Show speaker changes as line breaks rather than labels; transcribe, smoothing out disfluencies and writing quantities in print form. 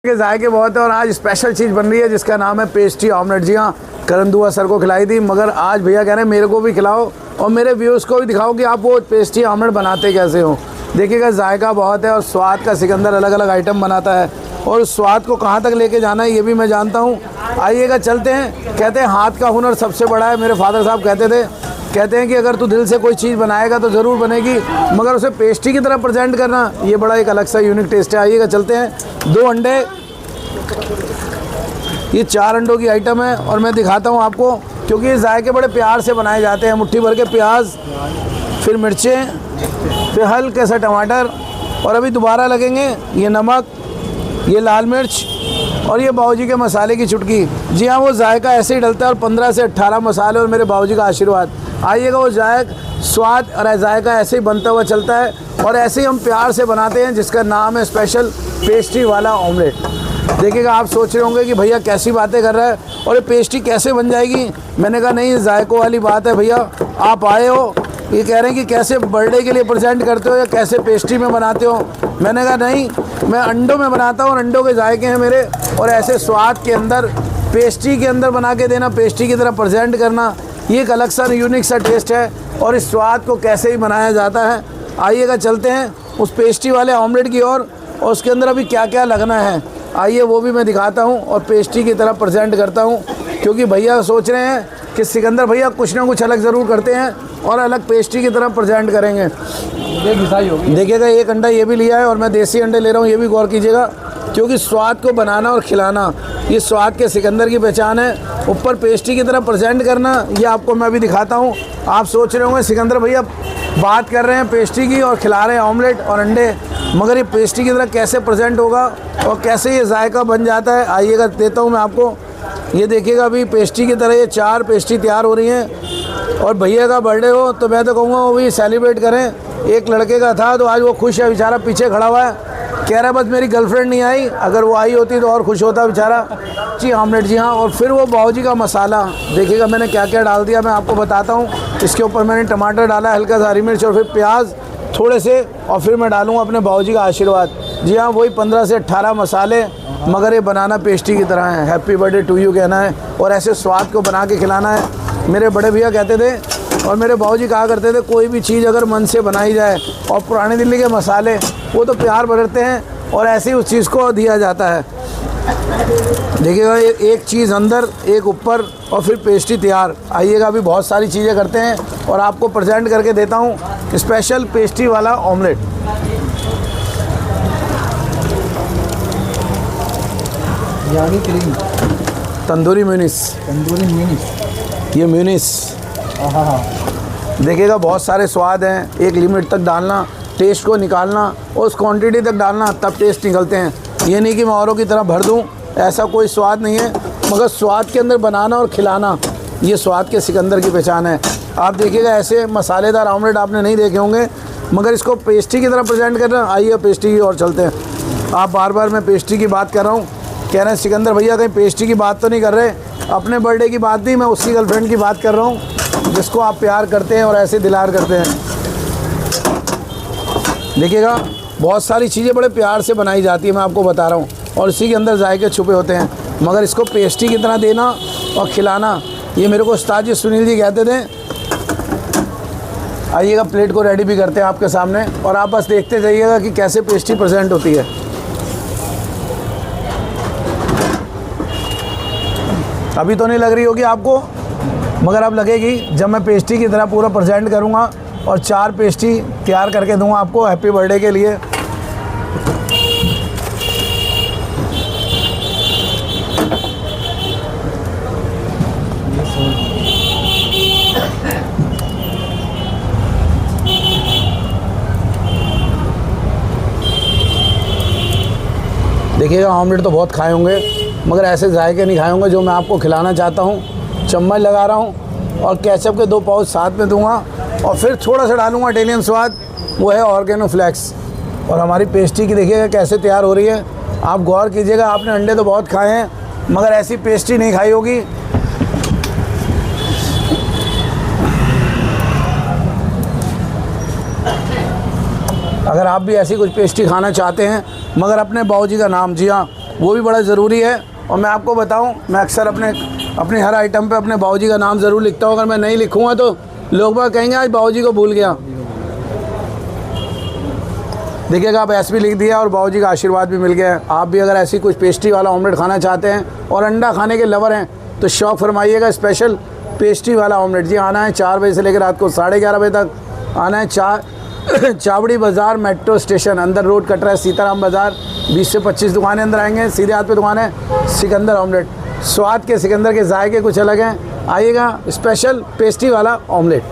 के जायके बहुत है और आज स्पेशल चीज़ बन रही है जिसका नाम है पेस्ट्री ऑमलेट। जी हाँ, करण दुआ सर को खिलाई थी, मगर आज भैया कह रहे हैं मेरे को भी खिलाओ और मेरे व्यूअर्स को भी दिखाओ कि आप वो पेस्ट्री ऑमलेट बनाते कैसे हो। देखिएगा जायका बहुत है और स्वाद का सिकंदर अलग अलग आइटम बनाता है और उस स्वाद को कहाँ तक लेके जाना है ये भी मैं जानता हूँ। आइएगा चलते हैं। कहते हैं हाथ का हुनर सबसे बड़ा है। मेरे फादर साहब कहते हैं कि अगर तू दिल से कोई चीज़ बनाएगा तो ज़रूर बनेगी, मगर उसे पेस्ट्री की तरह प्रेजेंट करना ये बड़ा एक अलग सा यूनिक टेस्ट है। आइएगा चलते हैं। 2 अंडे, ये 4 अंडों की आइटम है और मैं दिखाता हूँ आपको, क्योंकि ये जायके बड़े प्यार से बनाए जाते हैं। मुट्ठी भर के प्याज, फिर मिर्चें, फिर हल्के सा टमाटर और अभी दोबारा लगेंगे ये नमक, ये लाल मिर्च और ये बाबूजी के मसाले की चुटकी। जी हाँ, वो जायका ऐसे ही डलता है और 15 से 18 मसाले और मेरे बाबूजी का आशीर्वाद। आइएगा, वो स्वाद और जायका ऐसे ही बनता हुआ चलता है और ऐसे ही हम प्यार से बनाते हैं, जिसका नाम है स्पेशल पेस्ट्री वाला ऑमलेट। देखिएगा, आप सोच रहे होंगे कि भैया कैसी बातें कर रहा है और ये पेस्ट्री कैसे बन जाएगी। मैंने कहा नहीं, जायकों वाली बात है भैया। आप आए हो, ये कह रहे हैं कि कैसे बर्थडे के लिए प्रेजेंट करते हो या कैसे पेस्ट्री में बनाते हो। मैंने कहा नहीं, मैं अंडों में बनाता हूँ और अंडों के जायके हैं मेरे, और ऐसे स्वाद के अंदर पेस्ट्री के अंदर बना के देना, पेस्ट्री की तरह प्रेजेंट करना, ये एक अलग सा यूनिक सा टेस्ट है। और इस स्वाद को कैसे ही बनाया जाता है, आइएगा चलते हैं उस पेस्ट्री वाले ऑमलेट की ओर और उसके अंदर अभी क्या क्या लगना है आइए वो भी मैं दिखाता हूँ और पेस्ट्री की तरह प्रेजेंट करता हूँ। क्योंकि भैया सोच रहे हैं कि सिकंदर भैया कुछ ना कुछ अलग ज़रूर करते हैं और अलग पेस्ट्री की तरह प्रेजेंट करेंगे। देखिएगा, 1 अंडा ये भी लिया है और मैं देसी अंडे ले रहा हूँ, ये भी गौर कीजिएगा, क्योंकि स्वाद को बनाना और खिलाना ये स्वाद के सिकंदर की पहचान है। ऊपर पेस्ट्री की तरह प्रेजेंट करना ये आपको मैं अभी दिखाता हूँ। आप सोच रहे होंगे सिकंदर भैया बात कर रहे हैं पेस्ट्री की और खिला रहे हैं ऑमलेट और अंडे, मगर ये पेस्ट्री की तरह कैसे प्रेजेंट होगा और कैसे ये जायका बन जाता है, आइएगा देता हूँ मैं आपको। ये देखिएगा, अभी पेस्ट्री की तरह ये 4 पेस्ट्री तैयार हो रही हैं और भैया का बर्थडे हो तो मैं तो कहूँगा वो भी सेलिब्रेट करें। एक लड़के का था तो आज वो खुश है, बेचारा पीछे खड़ा हुआ है, कह रहा है बस मेरी गर्लफ्रेंड नहीं आई, अगर वो आई होती तो और खुश होता बेचारा। जी ऑमलेट, जी हाँ। और फिर वो बाबूजी का मसाला, देखिएगा मैंने क्या क्या डाल दिया, मैं आपको बताता हूँ। इसके ऊपर मैंने टमाटर डाला, हल्का सा हरी मिर्च और फिर प्याज थोड़े से, और फिर मैं डालूँगा अपने बाबूजी का आशीर्वाद। जी हाँ, वही 15 से 18 मसाले, मगर ये बनाना पेस्ट्री की तरह है। हैप्पी बर्थडे टू यू कहना है और ऐसे स्वाद को बना के खिलाना है। मेरे बड़े भैया कहते थे और मेरे बाबूजी कहा करते थे, कोई भी चीज़ अगर मन से बनाई जाए, और पुरानी दिल्ली के मसाले वो तो प्यार बरतते हैं और ऐसे ही उस चीज़ को दिया जाता है। देखिएगा, एक चीज़ अंदर, एक ऊपर और फिर पेस्ट्री तैयार। आइएगा, अभी बहुत सारी चीज़ें करते हैं और आपको प्रेजेंट करके देता हूँ स्पेशल पेस्ट्री वाला ऑमलेट।
यानी क्रीम,
तंदूरी म्यूनिस, ये म्यूनिस। देखिएगा, बहुत सारे स्वाद हैं। एक लिमिट तक डालना, टेस्ट को निकालना और उस क्वांटिटी तक डालना, तब टेस्ट निकलते हैं। ये नहीं कि मैं औरों की तरह भर दूं, ऐसा कोई स्वाद नहीं है, मगर स्वाद के अंदर बनाना और खिलाना ये स्वाद के सिकंदर की पहचान है। आप देखिएगा, ऐसे मसालेदार ऑमलेट आपने नहीं देखे होंगे, मगर इसको पेस्ट्री की तरह प्रेजेंट करना। आइए पेस्ट्री की ओर चलते हैं। आप बार बार मैं पेस्ट्री की बात कर रहा हूँ, कह रहे हैं सिकंदर भैया कहीं पेस्ट्री की बात तो नहीं कर रहे। अपने बर्थडे की बात नहीं, मैं उसकी गर्लफ्रेंड की बात कर रहा हूँ जिसको आप प्यार करते हैं और ऐसे दिलार करते हैं। देखिएगा, बहुत सारी चीज़ें बड़े प्यार से बनाई जाती है, मैं आपको बता रहा हूँ, और इसी के अंदर जायके छुपे होते हैं, मगर इसको पेस्ट्री की तरह देना और खिलाना ये मेरे को उस्ताद जी सुनील जी कहते थे। आइएगा, प्लेट को रेडी भी करते हैं आपके सामने और आप बस देखते जाइएगा कि कैसे पेस्ट्री प्रेजेंट होती है। अभी तो नहीं लग रही होगी आपको, मगर अब लगेगी जब मैं पेस्ट्री की तरह पूरा प्रेजेंट करूँगा और 4 पेस्ट्री तैयार करके दूँगा आपको हैप्पी बर्थडे के लिए। देखिएगा, ऑमलेट तो बहुत खाए होंगे, मगर ऐसे जायके नहीं खाए होंगे जो मैं आपको खिलाना चाहता हूँ। चम्मच लगा रहा हूँ और केचप के 2 पाउच साथ में दूंगा और फिर थोड़ा सा डालूंगा इटालियन स्वाद, वो है ऑर्गेनो फ्लेक्स। और हमारी पेस्ट्री की देखिएगा कैसे तैयार हो रही है। आप गौर कीजिएगा, आपने अंडे तो बहुत खाए हैं, मगर ऐसी पेस्ट्री नहीं खाई होगी। अगर आप भी ऐसी कुछ पेस्ट्री खाना चाहते हैं, मगर अपने बाबूजी का नाम, जी हाँ, वो भी बड़ा ज़रूरी है। और मैं आपको बताऊं, मैं अक्सर अपने हर आइटम पे अपने बाबूजी का नाम ज़रूर लिखता हूँ। अगर मैं नहीं लिखूँगा तो लोग बाग कहेंगे आज बाबूजी को भूल गया। देखिएगा, आप एस भी लिख दिया और बाबूजी का आशीर्वाद भी मिल गया है। आप भी अगर ऐसी कुछ पेस्ट्री वाला ऑमलेट खाना चाहते हैं और अंडा खाने के लवर हैं तो शौक़ फरमाइएगा स्पेशल पेस्ट्री वाला ऑमलेट। जी आना है 4 बजे से लेकर रात को 11:30 बजे तक। आना है चावड़ी बाज़ार मेट्रो स्टेशन, अंदर रोड कट रहा है सीताराम बाज़ार। 20 से 25 दुकानें अंदर आएंगे, सीधे हाथ पे दुकान है सिकंदर ऑमलेट। स्वाद के सिकंदर के जायके कुछ अलग हैं। आइएगा, स्पेशल पेस्ट्री वाला ऑमलेट।